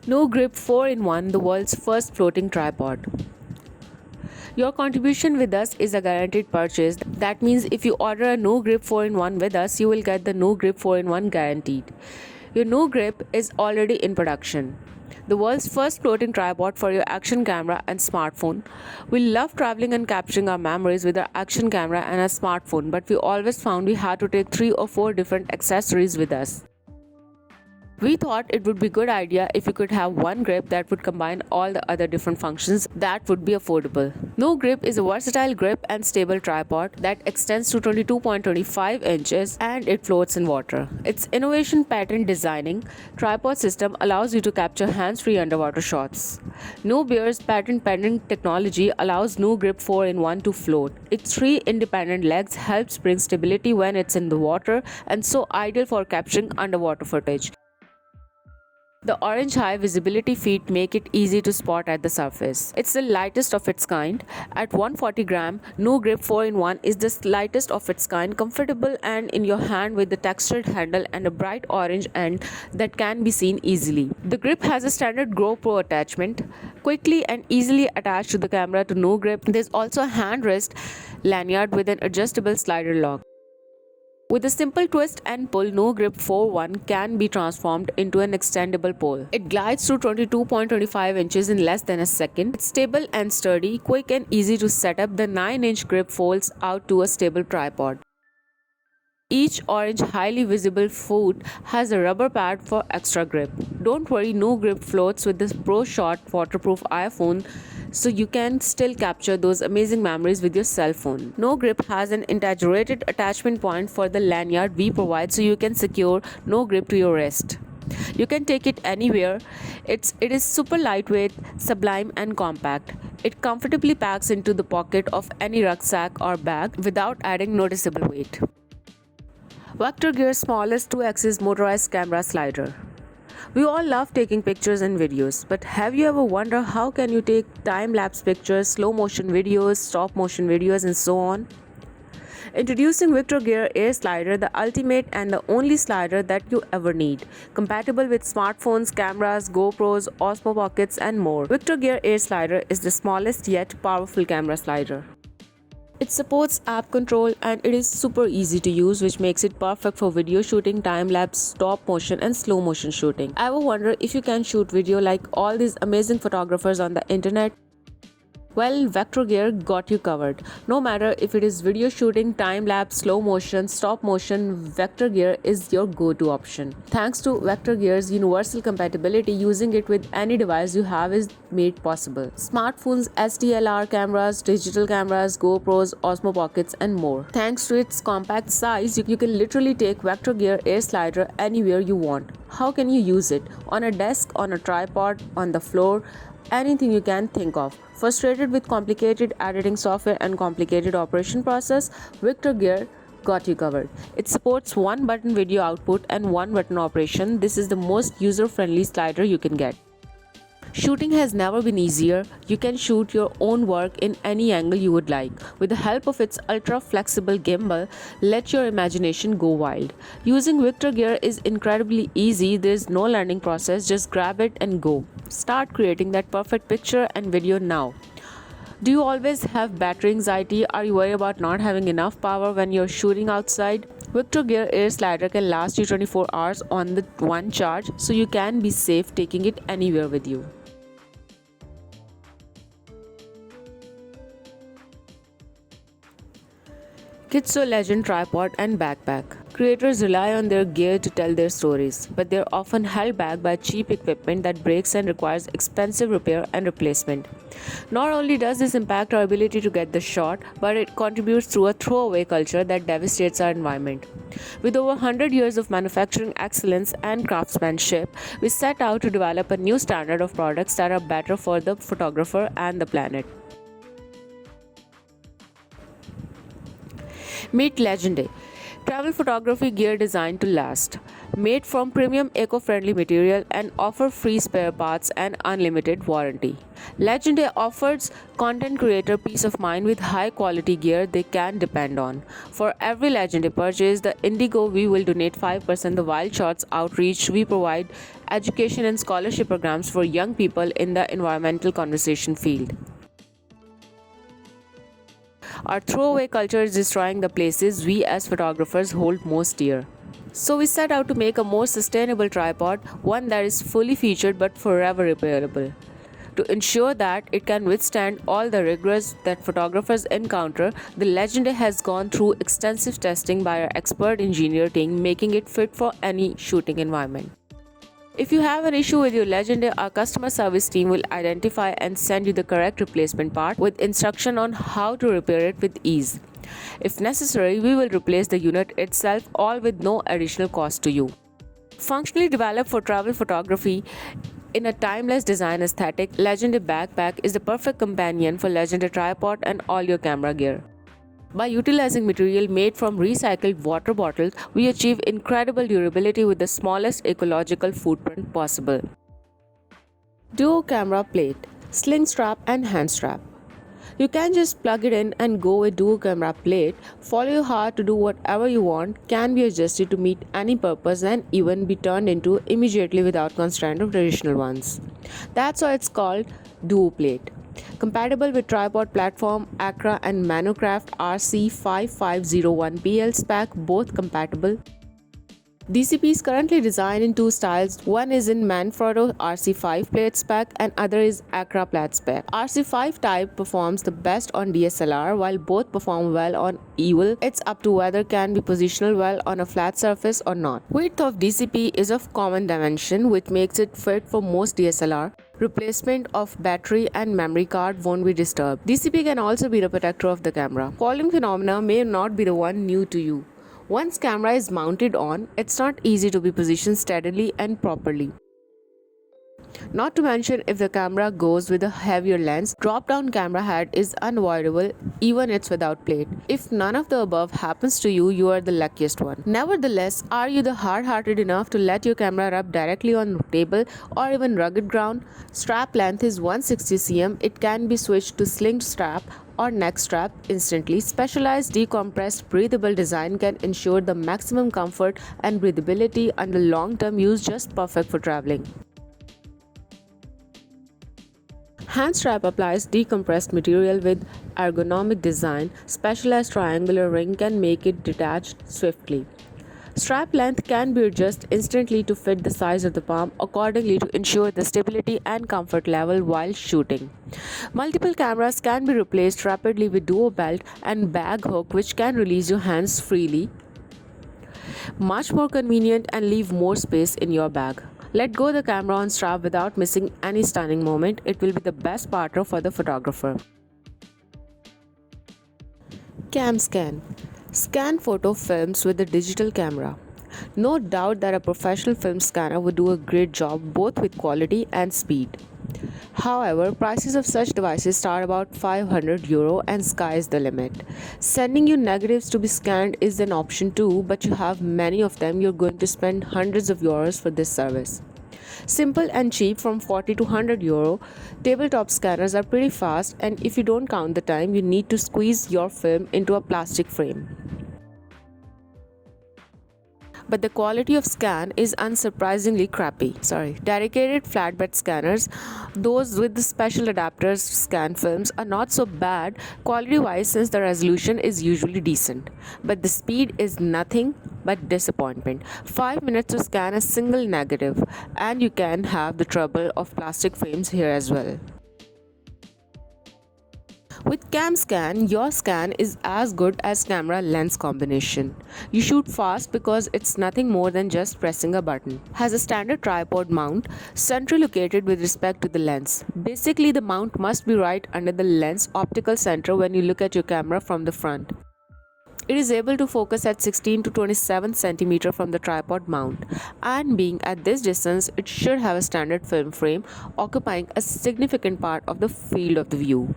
No Grip 4-in-1, the world's first floating tripod. Your contribution with us is a guaranteed purchase. That means if you order a No Grip 4-in-1 with us, you will get the No Grip 4-in-1 guaranteed. Your No Grip is already in production. The world's first floating tripod for your action camera and smartphone. We love traveling and capturing our memories with our action camera and our smartphone, but we always found we had to take 3 or 4 different accessories with us. We thought it would be a good idea if you could have one grip that would combine all the other different functions that would be affordable. No Grip is a versatile grip and stable tripod that extends to 22.25 inches and it floats in water. Its innovation patent designing tripod system allows you to capture hands-free underwater shots. No Bear's patent pending technology allows No Grip 4-in-1 to float. Its 3 independent legs helps bring stability when it's in the water and so ideal for capturing underwater footage. The orange high visibility feet make it easy to spot at the surface. It's the lightest of its kind. At 140 gram, No Grip 4-in-1 is the lightest of its kind, comfortable and in your hand with the textured handle and a bright orange end that can be seen easily. The grip has a standard GoPro attachment, quickly and easily attached to the camera to No Grip. There's also a hand wrist lanyard with an adjustable slider lock. With a simple twist and pull, No Grip 4-in-1 can be transformed into an extendable pole. It glides to 22.25 inches in less than a second. It's stable and sturdy, quick and easy to set up. The 9-inch grip folds out to a stable tripod. Each orange highly visible foot has a rubber pad for extra grip. Don't worry, No Grip floats with this ProShot waterproof iPhone, so you can still capture those amazing memories with your cell phone. No Grip has an integrated attachment point for the lanyard we provide, so you can secure No Grip to your wrist. You can take it anywhere. It is super lightweight, sublime and compact. It comfortably packs into the pocket of any rucksack or bag without adding noticeable weight. Vector Gear's smallest 2-axis motorized camera slider. We all love taking pictures and videos, but have you ever wondered how can you take time-lapse pictures, slow motion videos, stop motion videos and so on? Introducing Vector Gear Air Slider, the ultimate and the only slider that you ever need. Compatible with smartphones, cameras, GoPros, Osmo Pockets and more. Vector Gear Air Slider is the smallest yet powerful camera slider. It supports app control and it is super easy to use, which makes it perfect for video shooting, time-lapse, stop motion and slow motion shooting. Ever wonder if you can shoot video like all these amazing photographers on the internet? Well, Vector Gear got you covered. No matter if it is video shooting, time-lapse, slow motion, stop motion, Vector Gear is your go-to option. Thanks to Vector Gear's universal compatibility, using it with any device you have is made possible. Smartphones, SDLR cameras, digital cameras, GoPros, Osmo Pockets and more. Thanks to its compact size, you can literally take Vector Gear Air Slider anywhere you want. How can you use it? On a desk, on a tripod, on the floor, anything you can think of. Frustrated with complicated editing software and complicated operation process, Vector Gear got you covered. It supports one button video output and one button operation. This is the most user-friendly slider you can get. Shooting has never been easier. You can shoot your own work in any angle you would like. With the help of its ultra-flexible gimbal, let your imagination go wild. Using Vector Gear is incredibly easy. There's no learning process, just grab it and go. Start creating that perfect picture and video now. Do you always have battery anxiety? Are you worried about not having enough power when you're shooting outside? Vector Gear Air Slider can last you 24 hours on the one charge, so you can be safe taking it anywhere with you. Kitso Legend Tripod and Backpack. Creators rely on their gear to tell their stories, but they're often held back by cheap equipment that breaks and requires expensive repair and replacement. Not only does this impact our ability to get the shot, but it contributes to a throwaway culture that devastates our environment. With over 100 years of manufacturing excellence and craftsmanship, we set out to develop a new standard of products that are better for the photographer and the planet. Meet Legendary, travel photography gear designed to last. made from premium eco-friendly material and offer free spare parts and unlimited warranty. Legendary offers content creator peace of mind with high quality gear they can depend on. For every Legendary purchase, the Indigo we will donate 5%. The Wild Shots outreach we provide education and scholarship programs for young people in the environmental conservation field. Our throwaway culture is destroying the places we as photographers hold most dear. So we set out to make a more sustainable tripod, one that is fully featured but forever repairable. To ensure that it can withstand all the rigors that photographers encounter, the Legendary has gone through extensive testing by our expert engineer team, making it fit for any shooting environment. If you have an issue with your Legendary, our customer service team will identify and send you the correct replacement part with instruction on how to repair it with ease. If necessary, we will replace the unit itself, all with no additional cost to you. Functionally developed for travel photography in a timeless design aesthetic, Legendary Backpack is the perfect companion for Legendary tripod and all your camera gear. By utilizing material made from recycled water bottles, we achieve incredible durability with the smallest ecological footprint possible. Duo camera plate, sling strap and hand strap. You can just plug it in and go with duo camera plate. Follow your heart to do whatever you want, can be adjusted to meet any purpose and even be turned into immediately without constraint of traditional ones. That's why it's called duo plate. Compatible with tripod platform Acra and Manocraft RC5501PL spec, both compatible. DCP is currently designed in two styles. One is in Manfrotto RC5 plate spec and other is Acra plate spec. RC5 type performs the best on DSLR while both perform well on EVIL. It's up to whether can be positional well on a flat surface or not. Width of DCP is of common dimension, which makes it fit for most DSLR. Replacement of battery and memory card won't be disturbed. DCP can also be the protector of the camera. Falling phenomena may not be the one new to you. Once camera is mounted on, it's not easy to be positioned steadily and properly. Not to mention, if the camera goes with a heavier lens, drop-down camera head is unavoidable even it's without plate. If none of the above happens to you, you are the luckiest one. Nevertheless, are you the hard-hearted enough to let your camera rub directly on the table or even rugged ground? Strap length is 160 cm. It can be switched to sling strap or neck strap instantly. Specialized decompressed breathable design can ensure the maximum comfort and breathability under long-term use, just perfect for traveling. Hand strap applies decompressed material with ergonomic design. Specialized triangular ring can make it detach swiftly. Strap length can be adjusted instantly to fit the size of the palm accordingly to ensure the stability and comfort level while shooting. Multiple cameras can be replaced rapidly with duo belt and bag hook, which can release your hands freely. Much more convenient and leave more space in your bag. Let go the camera on strap without missing any stunning moment. It will be the best partner for the photographer. CamScan. Scan photo films with a digital camera. No doubt that a professional film scanner would do a great job both with quality and speed. However, prices of such devices start about €500 and sky is the limit. Sending you negatives to be scanned is an option too, but you have many of them, you're going to spend hundreds of euros for this service. Simple and cheap from €40 to €100. Tabletop scanners are pretty fast, and if you don't count the time you need to squeeze your film into a plastic frame. But the quality of scan is unsurprisingly crappy. Dedicated flatbed scanners, those with the special adapters to scan films, are not so bad quality-wise since the resolution is usually decent. But the speed is nothing but disappointment. 5 minutes to scan a single negative, and you can have the trouble of plastic frames here as well. With CamScan, your scan is as good as camera lens combination. You shoot fast because it's nothing more than just pressing a button. Has a standard tripod mount, centrally located with respect to the lens. Basically, the mount must be right under the lens optical center when you look at your camera from the front. It is able to focus at 16 to 27 cm from the tripod mount, and being at this distance, it should have a standard film frame occupying a significant part of the field of the view.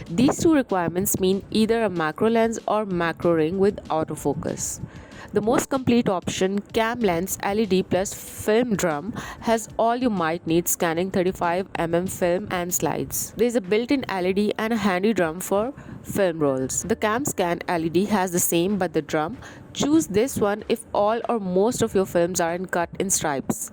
These two requirements mean either a macro lens or macro ring with autofocus. The most complete option, Cam Lens LED plus film drum, has all you might need, scanning 35 mm film and slides. There is a built-in LED and a handy drum for film rolls. The Cam Scan LED has the same but the drum. Choose this one if all or most of your films are cut in stripes.